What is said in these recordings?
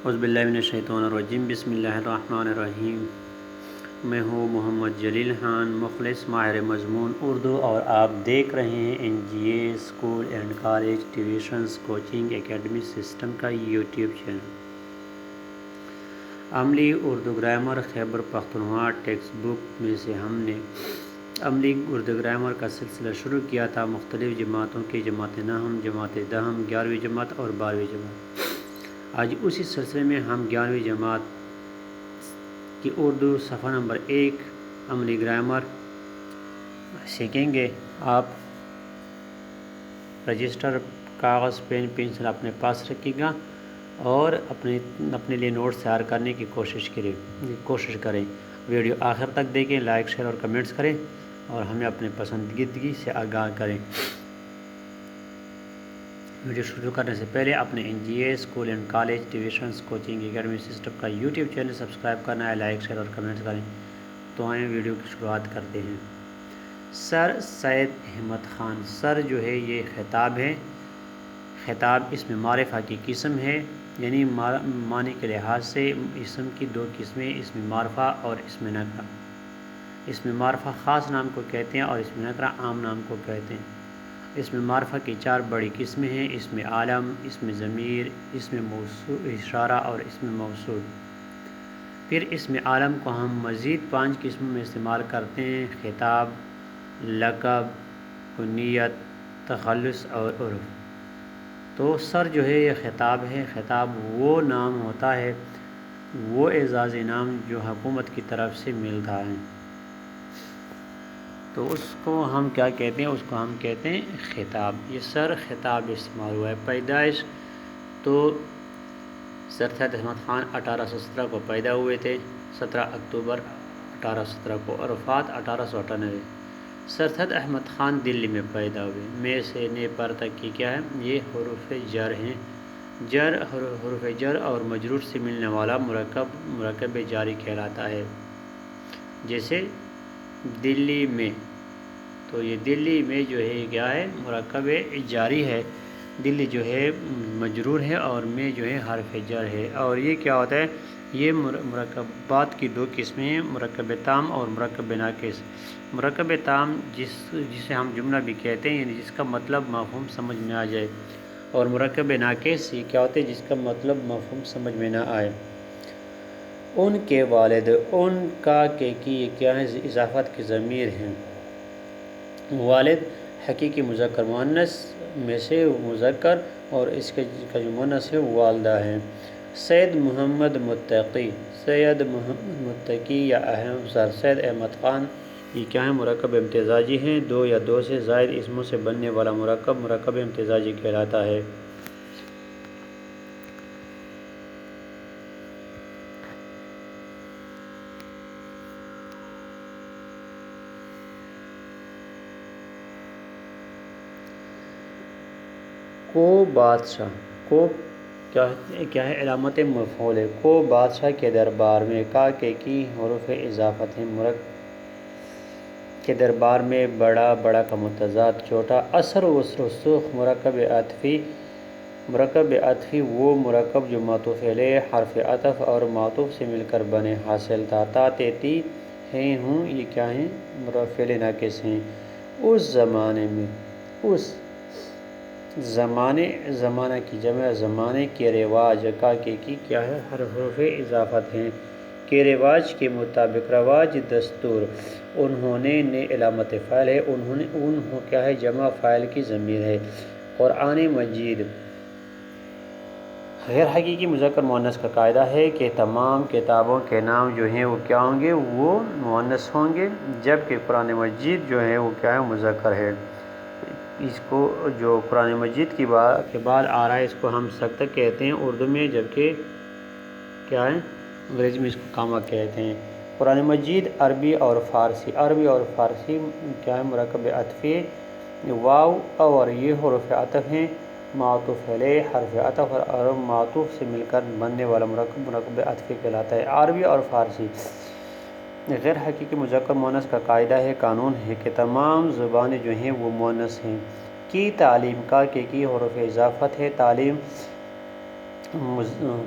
اعوذ باللہ من الشیطان الرجیم، بسم اللہ الرحمن الرحیم۔ میں ہوں محمد جلیل خان، مخلص ماہر مضمون اردو، اور آپ دیکھ رہے ہیں N G A school and college tuitions coaching academy system کا یوٹیوب چینل۔ عملی Urdu grammar Khyber Pakhtunkhwa text book میں سے ہم نے عملی اردو گرامر کا سلسلہ شروع کیا تھا، مختلف جماعتوں کی، جماعت نہم، جماعت دہم، 11ویں جماعت اور 12ویں جماعت۔ آج اسی سلسلے میں ہم 11ویں جماعت کی اردو صفحہ نمبر 1 عملی گرامر سیکھیں گے۔ آپ رجسٹر، کاغذ، پین، پنسل اپنے پاس رکھیے گا اور اپنے لیے نوٹس تیار کرنے کی کوشش کریں۔ ویڈیو آخر تک دیکھیں، لائک، شیئر اور کمنٹس کریں اور ہمیں اپنے پسندیدگی سے آگاہ کریں۔ ویڈیو شروع کرنے سے پہلے اپنے N G A school and college tuitions coaching academy system کا یوٹیوب چینل سبسکرائب کرنا ہے، لائک، شیئر اور کمنٹس کریں۔ تو آئیں ویڈیو کی شروعات کرتے ہیں۔ سر سید احمد خان۔ سر جو ہے یہ خطاب ہے۔ خطاب اسم معرفہ کی قسم ہے، یعنی معنی کے لحاظ سے اسم کی دو قسمیں، اسم معرفہ اور اسم نکرہ۔ اسم معرفہ خاص نام کو کہتے ہیں اور اسم نکرہ عام نام کو کہتے ہیں۔ اسم معرفہ کی 4 بڑی قسمیں ہیں: اسم عالم، اسم ضمیر، اسم اشارہ اور اسم موصول۔ پھر اسم عالم کو ہم مزید 5 قسموں میں استعمال کرتے ہیں: خطاب، لقب، کنیت، تخلص اور عرف۔ تو سر جو ہے یہ خطاب ہے۔ خطاب وہ نام ہوتا ہے، وہ اعزازی نام جو حکومت کی طرف سے ملتا ہے، تو اس کو ہم کیا کہتے ہیں؟ اس کو ہم کہتے ہیں خطاب۔ یہ سر خطاب استعمال ہوا ہے۔ پیدائش تو سر سید احمد خان 1817 کو پیدا ہوئے تھے، 17 اکتوبر 1817 کو، اور وفات 1898۔ سر سید احمد خان دلی میں پیدا ہوئے۔ میں سے نے پر تک کی کیا ہے؟ یہ حروف جر ہیں۔ حروف جر اور مجرور سے ملنے والا مرکب جاری کہلاتا ہے۔ جیسے دلی میں، تو یہ دلی میں جو ہے کیا ہے؟ مرکب جاری ہے۔ دلی جو ہے مجرور ہے اور میں جو ہے حرف جر ہے۔ اور یہ کیا ہوتا ہے؟ یہ مرکبات کی 2 قسمیں ہیں: مرکب تام اور مرکب ناقص۔ مرکب تام جسے ہم جملہ بھی کہتے ہیں، یعنی جس کا مطلب مفہوم سمجھ میں آ جائے، اور مرکب ناقص یہ کیا ہوتے ہیں؟ جس کا مطلب مفہوم سمجھ میں نہ آئے۔ ان کے والد، ان کا کہ یہ کیا ہے؟ اضافت کی ضمیر ہیں۔ والد حقیقی مذکر مؤنث میں سے مذکر، اور اس کا جو مؤنث ہے والدہ ہے۔ سید محمد متقی، سید محمد متقی یا اہم سر سید احمد خان، یہ کیا ہے؟ مرکب امتزاجی ہیں۔ 2 یا 2 سے زائد اسموں سے بننے والا مرکب امتزاجی کہلاتا ہے۔ کو بادشاہ، کو کیا ہے؟ علامت مفعول ہے۔ کو بادشاہ کے دربار میں، کا کے کی حروف اضافت ہیں۔ کے دربار میں، بڑا، بڑا کا متضاد چھوٹا، اثر، وسر، سوخ، مرکب عطفی وہ مرکب جو معطوف علیہ، حرف عطف اور معطوف سے مل کر بنے۔ حاصل تھا، تا، تے، تی، ہیں، ہوں، یہ کیا ہیں؟ فعل ناقص ہیں۔ اس زمانے میں، اس زمانہ کی جمع زمانے کے رواج، کا کے کی کیا ہے؟ حروف اضافت ہیں۔ کے رواج کے مطابق، رواج دستور، انہوں نے علامت فاعل ہے۔ انہوں کیا ہے؟ جمع فاعل کی ضمیر ہے۔ قرآن مجید، غیر حقیقی مذکر مؤنث کا قاعدہ ہے کہ تمام کتابوں کے نام جو ہیں وہ کیا ہوں گے؟ وہ مؤنث ہوں گے، جبکہ قرآن مجید جو ہے وہ کیا ہے؟ مذکر ہے۔ اس کو جو قرآن مجید کے بعد آ رہا ہے، اس کو ہم سکتہ کہتے ہیں اردو میں، جبکہ کیا ہے؟ انگریزی میں اس کو کامہ کہتے ہیں۔ قرآن مجید عربی اور فارسی کیا ہے؟ مرکب عطفی، واو اور یہ حروف عطف ہیں۔ معطوف علیہ، حرف عطف اور معطوف سے مل کر بننے والا مرکب عطفی کہلاتا ہے۔ عربی اور فارسی غیر حقیقی مذکر مؤنث کا قاعدہ ہے، قانون ہے کہ تمام زبانیں جو ہیں وہ مؤنث ہیں۔ کی تعلیم، کا کے کی حروف اضافت ہے۔ تعلیم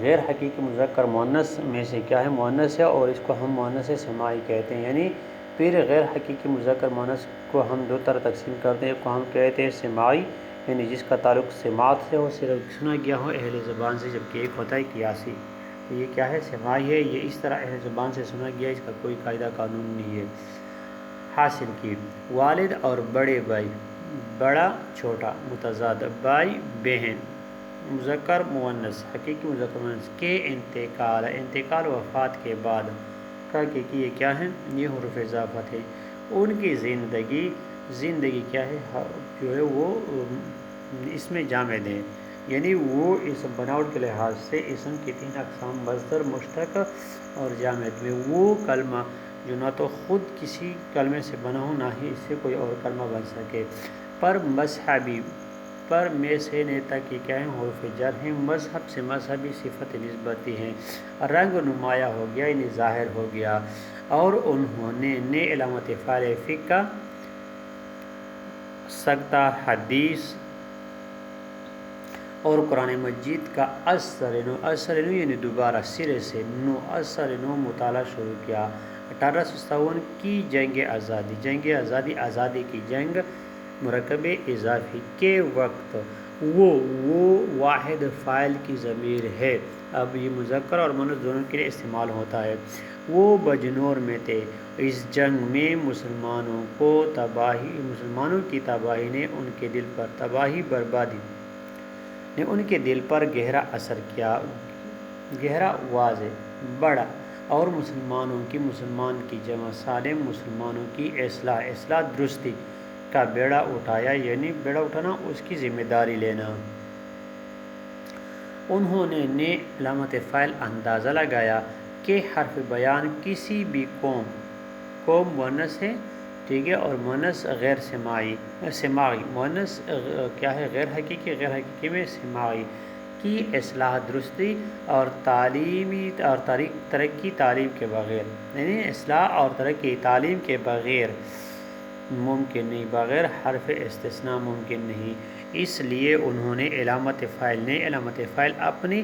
غیر حقیقی مذکر مؤنث میں سے کیا ہے مؤنث ہے، اور اس کو ہم مؤنث سماعی کہتے ہیں۔ یعنی پھر غیر حقیقی مذکر مؤنث کو ہم دو طرح تقسیم کرتے ہیں، کو ہم کہتے ہیں سماعی، یعنی جس کا تعلق سماعت سے ہو، صرف سنا گیا ہو اہل زبان سے، جبکہ ایک ہوتا ہے قیاسی۔ تو یہ کیا ہے سماعی ہے، یہ اس طرح اہل زبان سے سنا گیا، اس کا کوئی قاعدہ قانون نہیں ہے۔ حاصل کی والد اور بڑے بھائی، بڑا چھوٹا متضاد، بھائی بہن، مذکر مؤنث حقیقی مذکر مؤنث کے انتقال وفات کے بعد کا کہ یہ کیا ہے یہ حروف اضافت ہے۔ ان کی زندگی کیا ہے جو ہے وہ اس میں جامد ہے، یعنی وہ اسم بناوٹ کے لحاظ سے اسم کی تین اقسام مصدر مشتق اور جامد میں وہ کلمہ جو نہ تو خود کسی کلمے سے بنا ہو نہ ہی اس سے کوئی اور کلمہ بن سکے، پر مذہبی پر میں سے نے تک یہ کیا ہے حروف جر ہیں، مذہب سے مذہبی صفت نسبتی ہیں، رنگ نمایاں ہو گیا یعنی ظاہر ہو گیا، اور انہوں نے علامت فاعل فقہ سکتہ حدیث اور قرآن مجید کا اثر نو یعنی دوبارہ سرے سے اثر نو مطالعہ شروع کیا۔ 1857 کی جنگ آزادی کی جنگ مرکب اضافی کے وقت وہ واحد فاعل کی ضمیر ہے، اب یہ مذکر اور مؤنث دونوں کے لیے استعمال ہوتا ہے، وہ بجنور میں تھے۔ اس جنگ میں مسلمانوں کی تباہی نے ان کے دل پر بربادی نے ان کے دل پر گہرا اثر کیا، گہرا واضح بڑا، اور مسلمان کی جمع سالم مسلمانوں کی اصلاح درستی کا بیڑا اٹھایا، یعنی بیڑا اٹھانا اس کی ذمہ داری لینا۔ انہوں نے علامت فاعل اندازہ لگایا کہ حرف بیان کسی بھی قوم مؤنث ہے، ٹھیک ہے، اور مؤنث غیر سماعی مؤنث کیا ہے غیر حقیقی میں سماعی کی اصلاح درستی اور ترقی تعلیم کے بغیر، یعنی اصلاح اور ترقی تعلیم کے بغیر ممکن نہیں، بغیر حرف استثناء ممکن نہیں۔ اس لیے انہوں نے علامت فاعل اپنی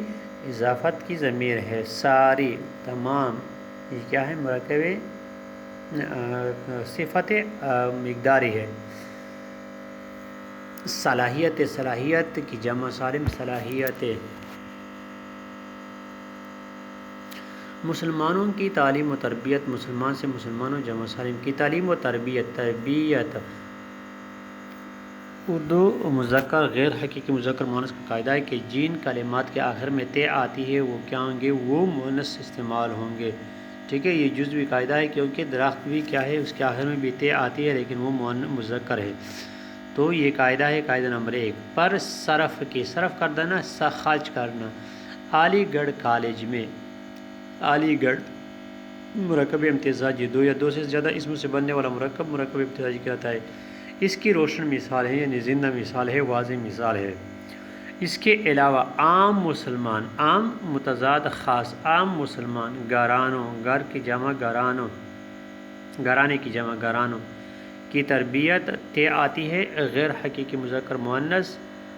اضافت کی ضمیر ہے، ساری تمام یہ کیا ہے مرکب صفت مقداری ہے، صلاحیت کی جمع سالم صلاحیت، مسلمانوں کی تعلیم و تربیت، مسلمان سے مسلمانوں جمع سالم کی تعلیم و تربیت اردو مذکر غیر حقیقی مذکر مؤنث کا قاعدہ ہے کہ جن کلمات کے آخر میں تے آتی ہے وہ کیا ہوں گے وہ مؤنث استعمال ہوں گے، ٹھیک ہے، یہ جزوی قاعدہ ہے کیونکہ درخت بھی کیا ہے اس کے آخر میں بھی تے آتی ہے لیکن وہ مذکر ہے، تو یہ قاعدہ ہے قاعدہ نمبر 1۔ پر صرف کر دینا خرچ کرنا، علی گڑھ کالج میں، علی گڑھ مرکب امتزاجی دو یا دو سے زیادہ اسم سے بننے والا مرکب امتزاجی کہلاتا ہے، اس کی روشن مثال ہے یعنی زندہ مثال ہے، واضح مثال ہے۔ اس کے علاوہ عام مسلمان، عام متضاد خاص، عام مسلمان، گھرانوں، گھر کی جمع گھرانوں، گھرانے کی جمع گھرانوں کی تربیت تے آتی ہے، غیر حقیقی مذکر مؤنث،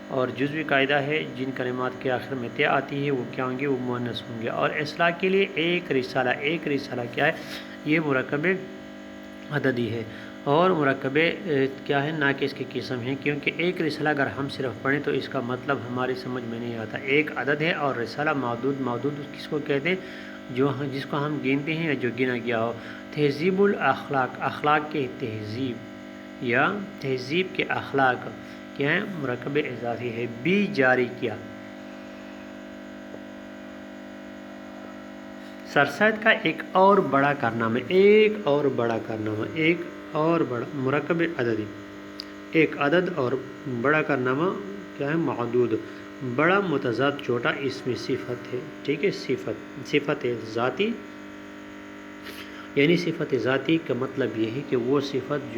اور جزوی قاعدہ ہے جن کلمات کے آخر میں تے آتی ہے وہ کیا ہوں گے وہ مؤنث ہوں گے، اور اصلاح کے لیے ایک رسالہ کیا ہے یہ مرکب عددی ہے، اور مرکب کیا ہے ناقص کی قسم ہے، کیونکہ ایک رسالہ اگر ہم صرف پڑھیں تو اس کا مطلب ہماری سمجھ میں نہیں آتا، ایک عدد ہے اور رسالہ معدود کس کو کہتے ہیں جس کو ہم گنتے ہیں یا جو گنا گیا ہو۔ تہذیب الاخلاق، اخلاق کے تہذیب یا تہذیب کے اخلاق کیا ہے مرکب اضافی ہے، بھی جاری کیا، سرسید کا ایک اور بڑا کارنامہ، مرکب عددی، ایک عدد اور بڑا کارنامہ کیا ہے معدود، بڑا متضاد چھوٹا اس میں صفت ہے، ٹھیک ہے، صفت ذاتی، یعنی صفت ذاتی کا مطلب یہ ہے کہ وہ صفت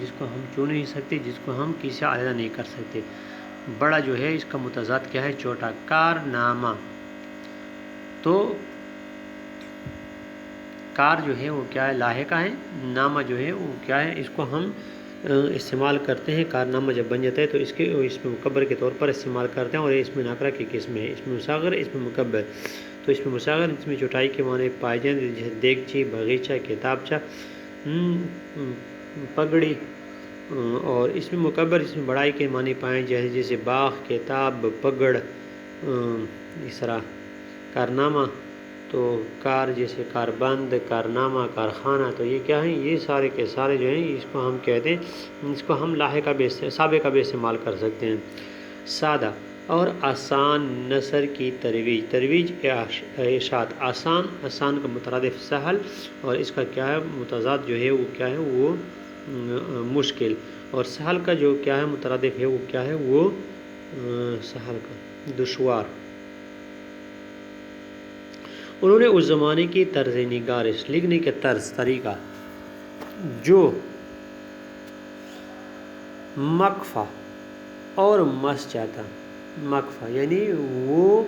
جس کو ہم چھو نہیں سکتے، جس کو ہم کسی سے علیحدہ نہیں کر سکتے، بڑا جو ہے اس کا متضاد کیا ہے چھوٹا، کارنامہ، تو کار جو ہے وہ کیا ہے لاحقہ ہے، نامہ جو ہے وہ کیا ہے اس کو ہم استعمال کرتے ہیں. کارنامہ جب بن جاتا ہے تو اس میں مکبر کے طور پر استعمال کرتے ہیں. اور اس میں ناکرہ کی قسم ہے. اس میں مصغر، اس میں مکبر. تو اس میں مصغر اس میں چوٹائی کے معنی پائے جائیں جیسے دیگچی، باغیچہ، کتابچہ، پگڑی. اور اس میں مکبر اس میں بڑائی کے معنی پائے جائیں جیسے باغ، کتاب، پگڑ. اس طرح کارنامہ تو کار جیسے کاربند، کارنامہ، کارخانہ. تو یہ کیا ہیں؟ یہ سارے کے سارے جو ہیں اس کو ہم کہتے ہیں، اس کو ہم لاحقہ بھی سابقہ بھی استعمال کر سکتے ہیں. سادہ اور آسان نثر کی ترویج. ترویج اشاعت. آسان کا مترادف سہل، اور اس کا کیا ہے متضاد جو ہے وہ کیا ہے وہ مشکل. اور سہل کا جو کیا ہے مترادف ہے وہ کیا ہے وہ سہل کا دشوار. انہوں نے اس زمانے کی طرز نگارش، لکھنے کے طرز طریقہ جو مقفہ اور مسجع تھا. مقفہ یعنی وہ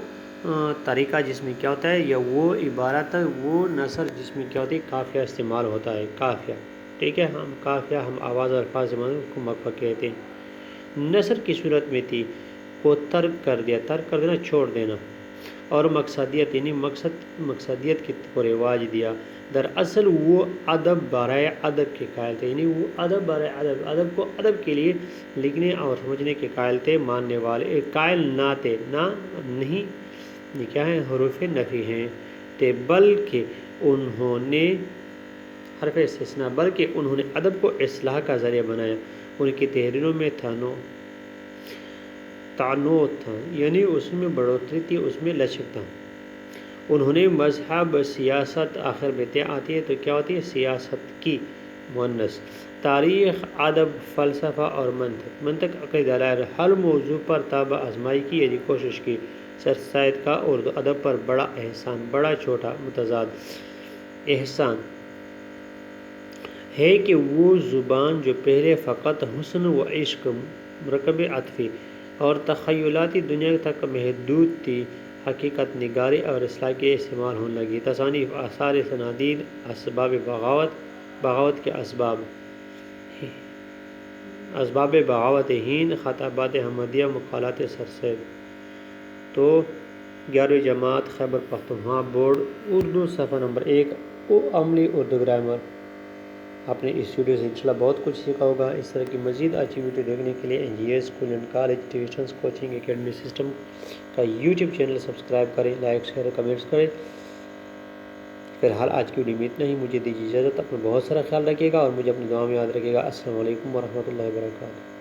طریقہ جس میں کیا ہوتا ہے، یا وہ عبارت وہ نثر جس میں کیا ہوتی ہے قافیہ استعمال ہوتا ہے. قافیہ ٹھیک ہے، ہم قافیہ ہم آواز اور الفاظ زمانے اس کو مقفہ کہتے ہیں. نثر کی صورت میں تھی کو ترک کر دیا. ترک کر دینا چھوڑ دینا. اور مقصدیت یعنی مقصدیت کو رواج دیا. دراصل وہ ادب برائے ادب کے قائل تھے. یعنی وہ ادب برائے ادب، ادب کو ادب کے لیے لکھنے اور سمجھنے کے قائل تھے. ماننے والے قائل نہ تھے، نہ نہیں، یہ کیا ہے حروف نفی ہیں تھے، بلکہ انہوں نے حرف استثناء، بلکہ انہوں نے ادب کو اصلاح کا ذریعہ بنایا. ان کی تحریروں میں تعنت تھا، یعنی اس میں بڑھوتری تھی، اس میں لچک تھا. انہوں نے مذہب، سیاست، آخر میں آتی ہے تو کیا ہوتی ہے سیاست کی مؤنث، تاریخ، ادب، فلسفہ اور منطق عقلی دلائل، ہر موضوع پر طب آزمائی کی، یعنی کوشش کی. سر سید کا اردو ادب پر بڑا احسان، بڑا چھوٹا متضاد. احسان ہے کہ وہ زبان جو پہلے فقط حسن و عشق، مرکب عاطفی اور تخیلاتی دنیا تک محدود تھی، حقیقت نگاری اور اصلاح کے استعمال ہونے لگی. تصانیف، آثار سنادید، اسباب بغاوت کے اسباب بغاوت ہند، خطابات احمدیہ، مقالات سر سید. تو 11ویں جماعت خیبر پختونخوا بورڈ اردو صفحہ نمبر 1 عملی اردو گرامر. آپ نے اس ویڈیو سے انشاءاللہ بہت کچھ سیکھا ہوگا. اس طرح کی مزید اچھی ویڈیو دیکھنے کے لیے NGA school and college tuitions coaching academy system کا YouTube چینل سبسکرائب کریں، لائک شیئر کمنٹس کریں. فی الحال آج کی ویڈیو میں اتنا ہی. مجھے دیجیے اجازت. اپنا بہت سارا خیال رکھیے گا اور مجھے اپنی دعا میں یاد رکھیے گا. السلام علیکم ورحمۃ اللہ وبرکاتہ.